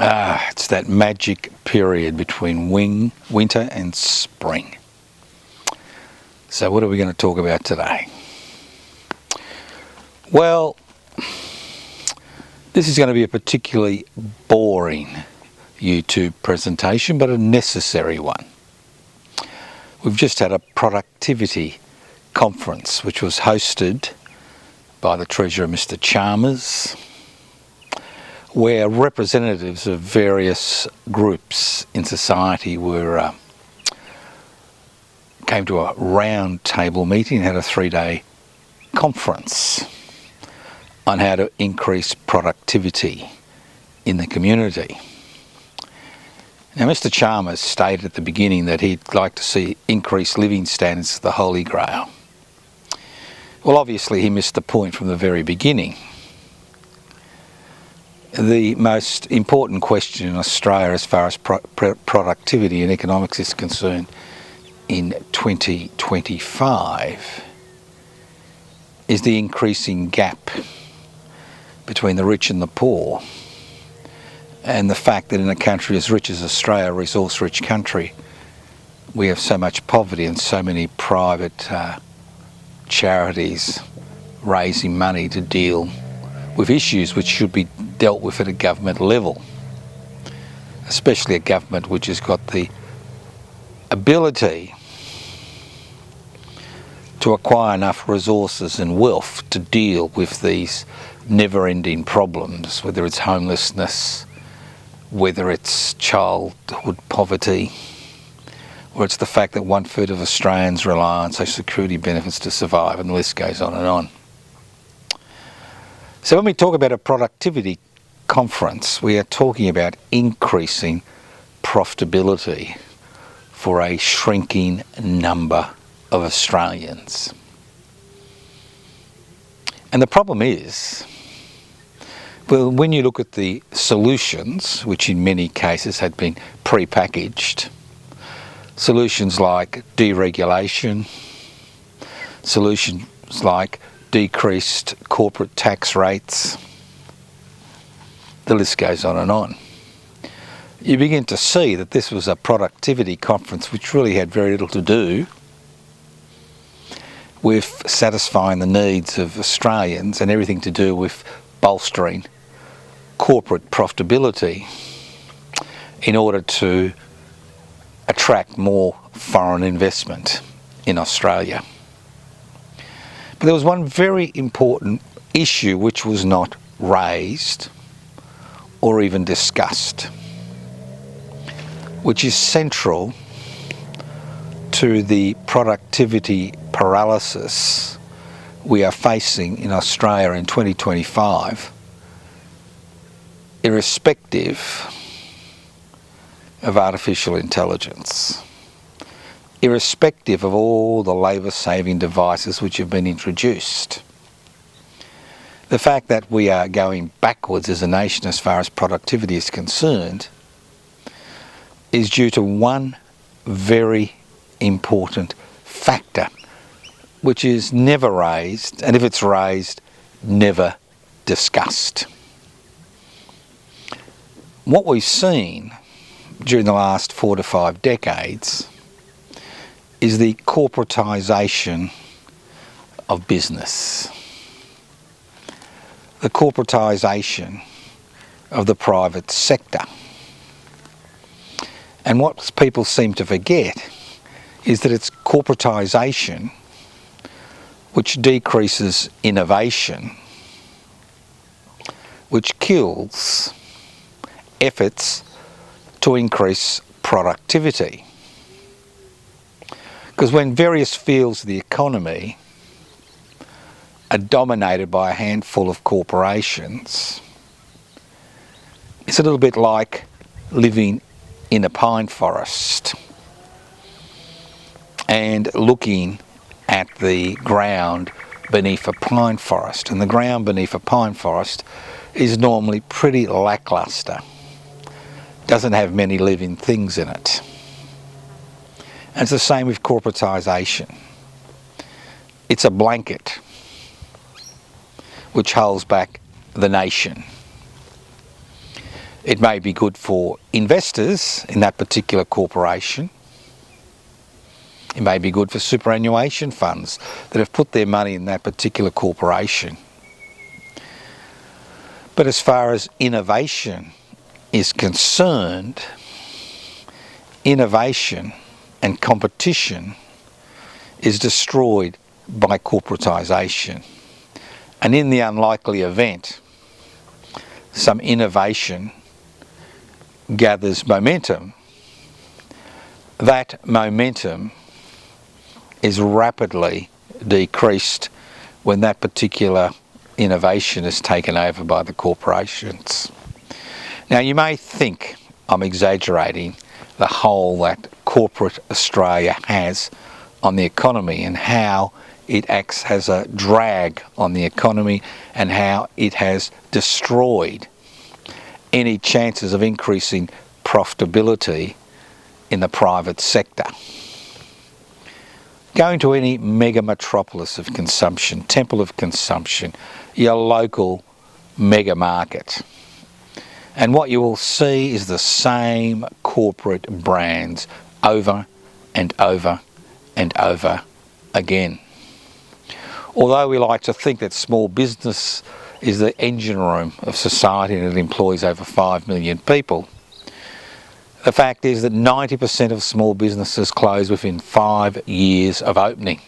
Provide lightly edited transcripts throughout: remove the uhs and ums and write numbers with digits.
It's that magic period between winter and spring. So what are we going to talk about today? Well, this is going to be a particularly boring YouTube presentation, but a necessary one. We've just had a productivity conference which was hosted by the Treasurer, Mr. Chalmers, where representatives of various groups in society came to a round table meeting, had a 3-day conference on how to increase productivity in the community. Now, Mr. Chalmers stated at the beginning that he'd like to see increased living standards as the Holy Grail. Well, obviously he missed the point from the very beginning. The most important question in Australia as far as productivity and economics is concerned in 2025 is the increasing gap between the rich and the poor, and the fact that in a country as rich as Australia, a resource-rich country, we have so much poverty and so many private charities raising money to deal with issues which should be dealt with at a government level, especially a government which has got the ability to acquire enough resources and wealth to deal with these never-ending problems, whether it's homelessness, whether it's childhood poverty, or it's the fact that 1/3 of Australians rely on social security benefits to survive, and the list goes on and on. So when we talk about a productivity conference, we are talking about increasing profitability for a shrinking number of Australians. And the problem is, well, when you look at the solutions, which in many cases had been pre-packaged, solutions like deregulation, solutions like decreased corporate tax rates, the list goes on and on. You begin to see that this was a productivity conference which really had very little to do with satisfying the needs of Australians and everything to do with bolstering corporate profitability in order to attract more foreign investment in Australia. But there was one very important issue which was not raised or even discussed, which is central to the productivity paralysis we are facing in Australia in 2025, irrespective of artificial intelligence, irrespective of all the labour-saving devices which have been introduced. The fact that we are going backwards as a nation as far as productivity is concerned is due to one very important factor, which is never raised, and if it's raised, never discussed. What we've seen during the last 4 to 5 decades is the corporatisation of business, the corporatisation of the private sector. And what people seem to forget is that it's corporatisation which decreases innovation, which kills efforts to increase productivity. Because when various fields of the economy are dominated by a handful of corporations, it's a little bit like living in a pine forest and looking at the ground beneath a pine forest. And the ground beneath a pine forest is normally pretty lackluster, doesn't have many living things in it. And it's the same with corporatisation. It's a blanket which holds back the nation. It may be good for investors in that particular corporation. It may be good for superannuation funds that have put their money in that particular corporation. But as far as innovation is concerned, innovation and competition is destroyed by corporatisation. And in the unlikely event some innovation gathers momentum, that momentum is rapidly decreased when that particular innovation is taken over by the corporations. Now, you may think I'm exaggerating the hold that corporate Australia has on the economy and how it acts as a drag on the economy and how it has destroyed any chances of increasing profitability in the private sector. Go into any mega metropolis of consumption, temple of consumption, your local mega market, and what you will see is the same corporate brands over and over and over again. Although we like to think that small business is the engine room of society and it employs over 5 million people, the fact is that 90% of small businesses close within 5 years of opening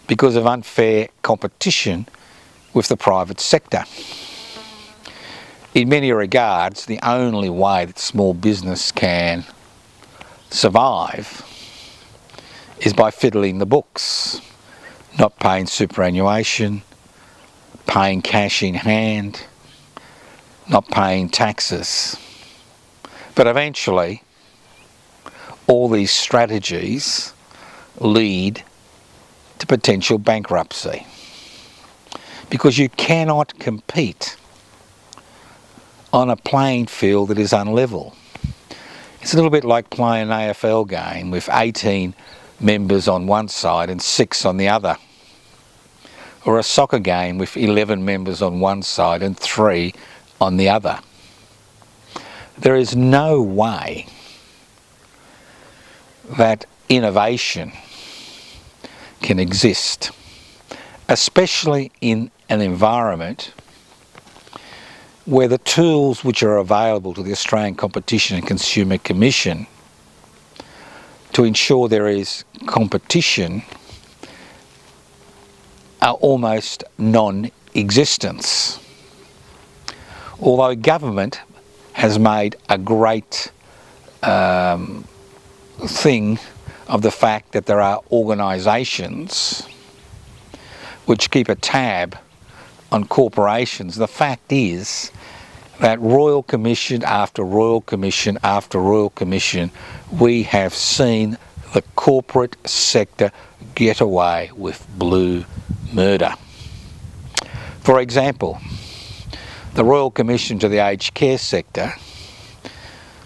because of unfair competition with the private sector. In many regards, the only way that small business can survive is by fiddling the books, not paying superannuation, paying cash in hand, not paying taxes. But eventually, all these strategies lead to potential bankruptcy because you cannot compete on a playing field that is unlevel. It's a little bit like playing an AFL game with 18 members on one side and 6 on the other, or a soccer game with 11 members on one side and 3 on the other. There is no way that innovation can exist, especially in an environment where the tools which are available to the Australian Competition and Consumer Commission to ensure there is competition are almost non-existent. Although government has made a great thing of the fact that there are organisations which keep a tab on corporations, the fact is that Royal Commission after Royal Commission after Royal Commission, we have seen the corporate sector get away with blue murder. For example, the Royal Commission to the aged care sector,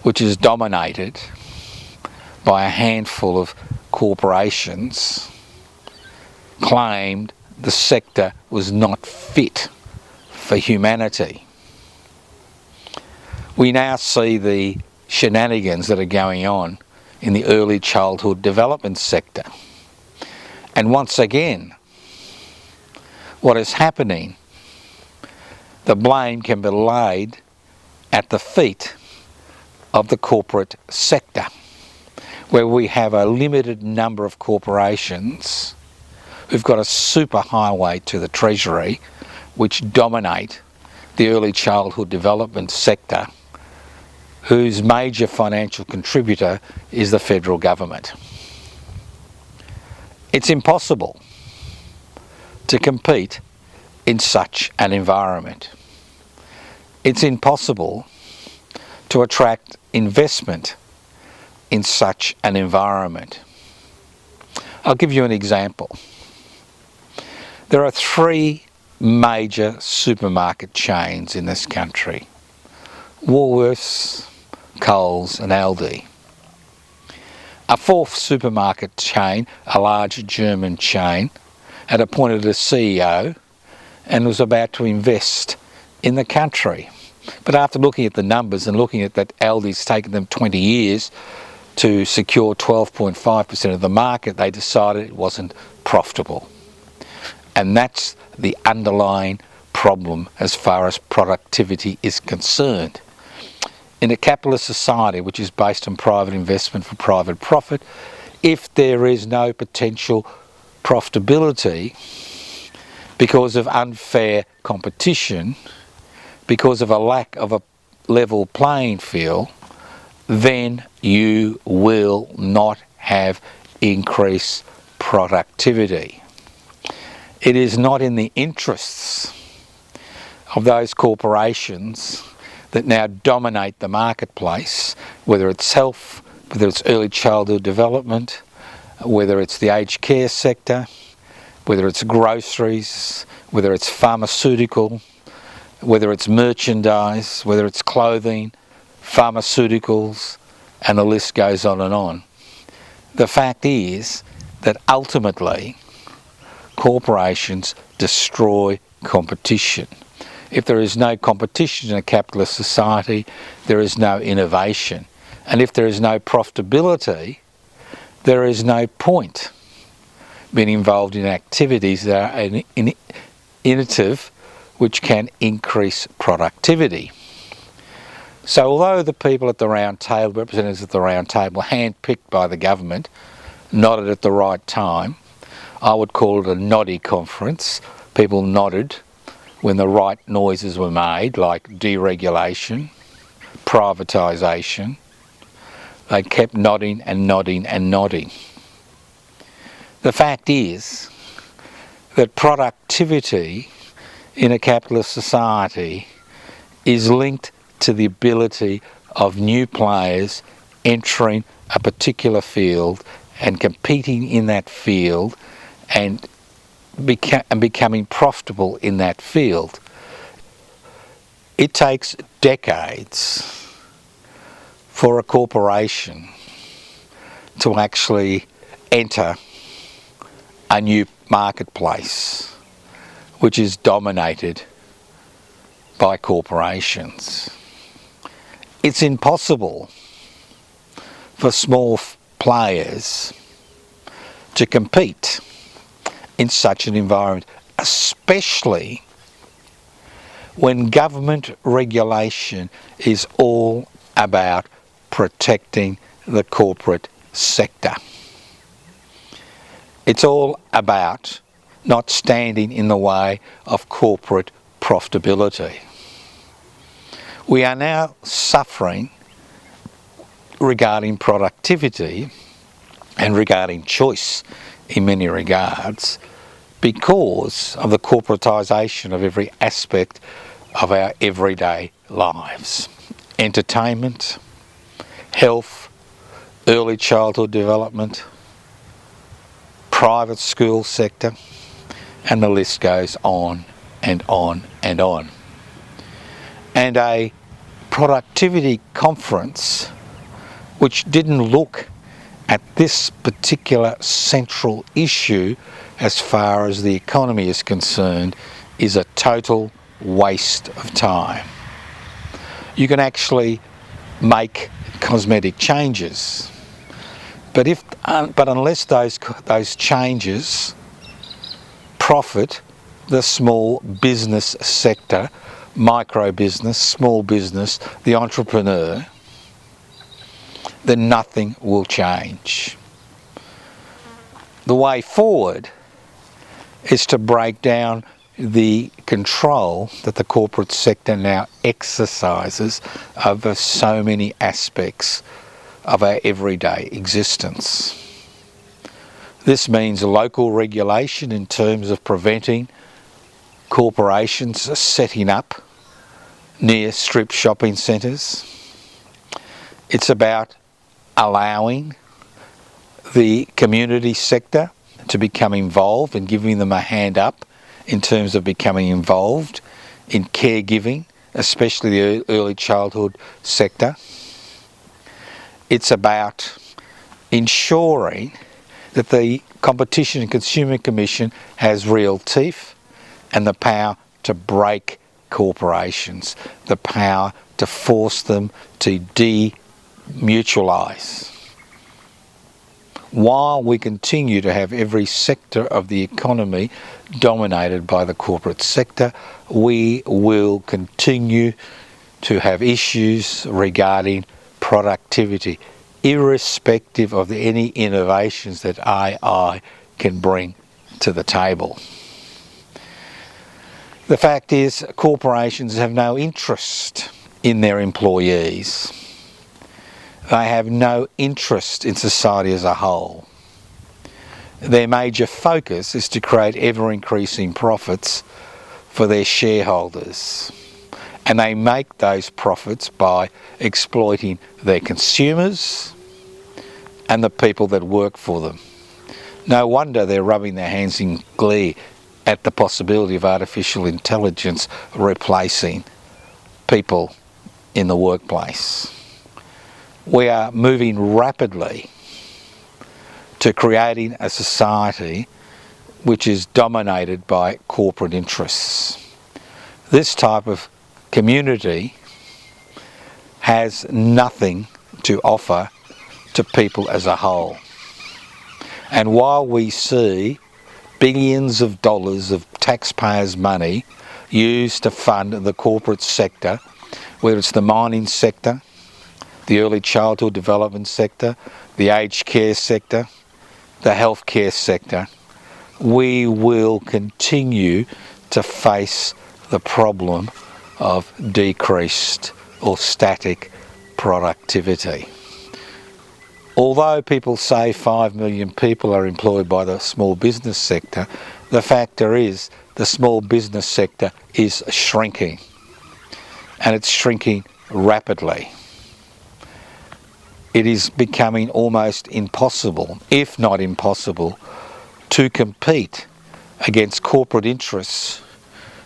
which is dominated by a handful of corporations, claimed the sector was not fit for humanity. We now see the shenanigans that are going on in the early childhood development sector. And once again, what is happening, the blame can be laid at the feet of the corporate sector, where we have a limited number of corporations who've got a super highway to the Treasury, which dominate the early childhood development sector, whose major financial contributor is the federal government. It's impossible to compete in such an environment. It's impossible to attract investment in such an environment. I'll give you an example. There are 3 major supermarket chains in this country: Woolworths, Coles and Aldi. A 4th supermarket chain, a large German chain, had appointed a CEO and was about to invest in the country. But after looking at the numbers and looking at that Aldi's taken them 20 years to secure 12.5% of the market, they decided it wasn't profitable. And that's the underlying problem as far as productivity is concerned. In a capitalist society which is based on private investment for private profit, if there is no potential profitability because of unfair competition, because of a lack of a level playing field, then you will not have increased productivity. It is not in the interests of those corporations that now dominate the marketplace, whether it's health, whether it's early childhood development, whether it's the aged care sector, whether it's groceries, whether it's pharmaceutical, whether it's merchandise, whether it's clothing, pharmaceuticals, and the list goes on and on. The fact is that ultimately corporations destroy competition. If there is no competition in a capitalist society, there is no innovation. And if there is no profitability, there is no point being involved in activities that are innovative, which can increase productivity. So although the people at the round table, representatives at the round table, handpicked by the government, nodded at the right time, I would call it a noddy conference. People nodded when the right noises were made, like deregulation, privatisation. They kept nodding and nodding and nodding. The fact is that productivity in a capitalist society is linked to the ability of new players entering a particular field and competing in that field and becoming profitable in that field. It takes decades for a corporation to actually enter a new marketplace which is dominated by corporations. It's impossible for small players to compete in such an environment, especially when government regulation is all about protecting the corporate sector. It's all about not standing in the way of corporate profitability. We are now suffering regarding productivity and regarding choice in many regards because of the corporatisation of every aspect of our everyday lives. Entertainment, health, early childhood development, private school sector, and the list goes on and on and on. And a productivity conference which didn't look at this particular central issue as far as the economy is concerned is a total waste of time. You can actually make cosmetic changes, but unless those changes profit the small business sector, micro business, small business, the entrepreneur, then nothing will change. The way forward is to break down the control that the corporate sector now exercises over so many aspects of our everyday existence. This means local regulation in terms of preventing corporations setting up near strip shopping centres. It's about allowing the community sector to become involved and giving them a hand up in terms of becoming involved in caregiving, especially the early childhood sector. It's about ensuring that the Competition and Consumer Commission has real teeth and the power to break corporations the power to force them to demutualise. While we continue to have every sector of the economy dominated by the corporate sector, we will continue to have issues regarding productivity, irrespective of any innovations that AI can bring to the table. The fact is, corporations have no interest in their employees. They have no interest in society as a whole. Their major focus is to create ever-increasing profits for their shareholders. And they make those profits by exploiting their consumers and the people that work for them. No wonder they're rubbing their hands in glee at the possibility of artificial intelligence replacing people in the workplace. We are moving rapidly to creating a society which is dominated by corporate interests. This type of community has nothing to offer to people as a whole. And while we see billions of dollars of taxpayers' money used to fund the corporate sector, whether it's the mining sector, the early childhood development sector, the aged care sector, the healthcare sector, we will continue to face the problem of decreased or static productivity. Although people say 5 million people are employed by the small business sector, the factor is the small business sector is shrinking, and it's shrinking rapidly. It is becoming almost impossible, if not impossible, to compete against corporate interests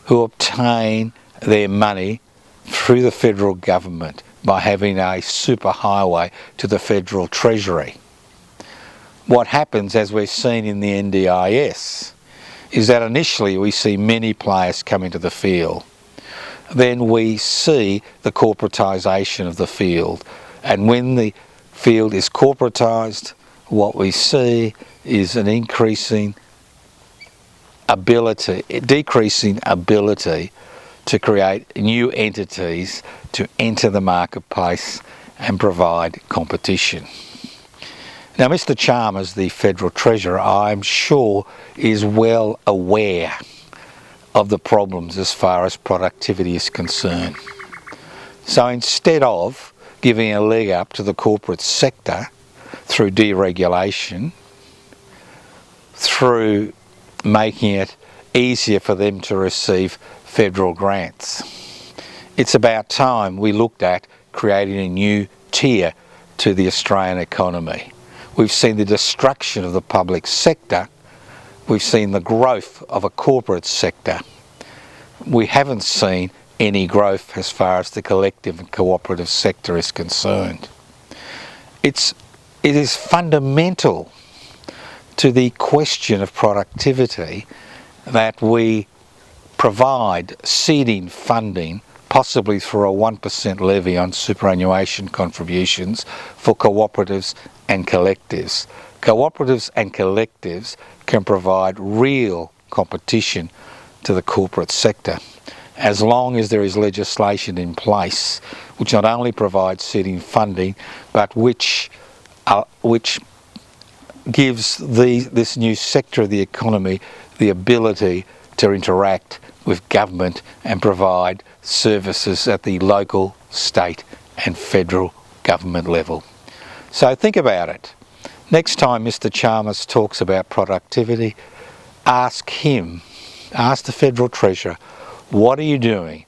who obtain their money through the federal government by having a superhighway to the federal treasury. What happens, as we've seen in the NDIS, is that initially we see many players come into the field. Then we see the corporatisation of the field, and when the field is corporatised, what we see is an decreasing ability to create new entities to enter the marketplace and provide competition. Now, Mr. Chalmers, the Federal Treasurer, I'm sure is well aware of the problems as far as productivity is concerned. So instead of giving a leg up to the corporate sector through deregulation, through making it easier for them to receive federal grants, it's about time we looked at creating a new tier to the Australian economy. We've seen the destruction of the public sector. We've seen the growth of a corporate sector. We haven't seen any growth as far as the collective and cooperative sector is concerned. It is fundamental to the question of productivity that we provide seeding funding, possibly through a 1% levy on superannuation contributions for cooperatives and collectives. Cooperatives and collectives can provide real competition to the corporate sector, as long as there is legislation in place which not only provides seeding funding, but which gives this new sector of the economy the ability to interact with government and provide services at the local, state and federal government level. So think about it. Next time Mr. Chalmers talks about productivity, ask the Federal Treasurer, what are you doing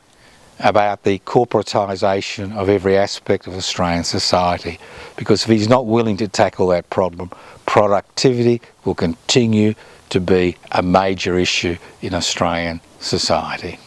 about the corporatisation of every aspect of Australian society? Because if he's not willing to tackle that problem, productivity will continue to be a major issue in Australian society.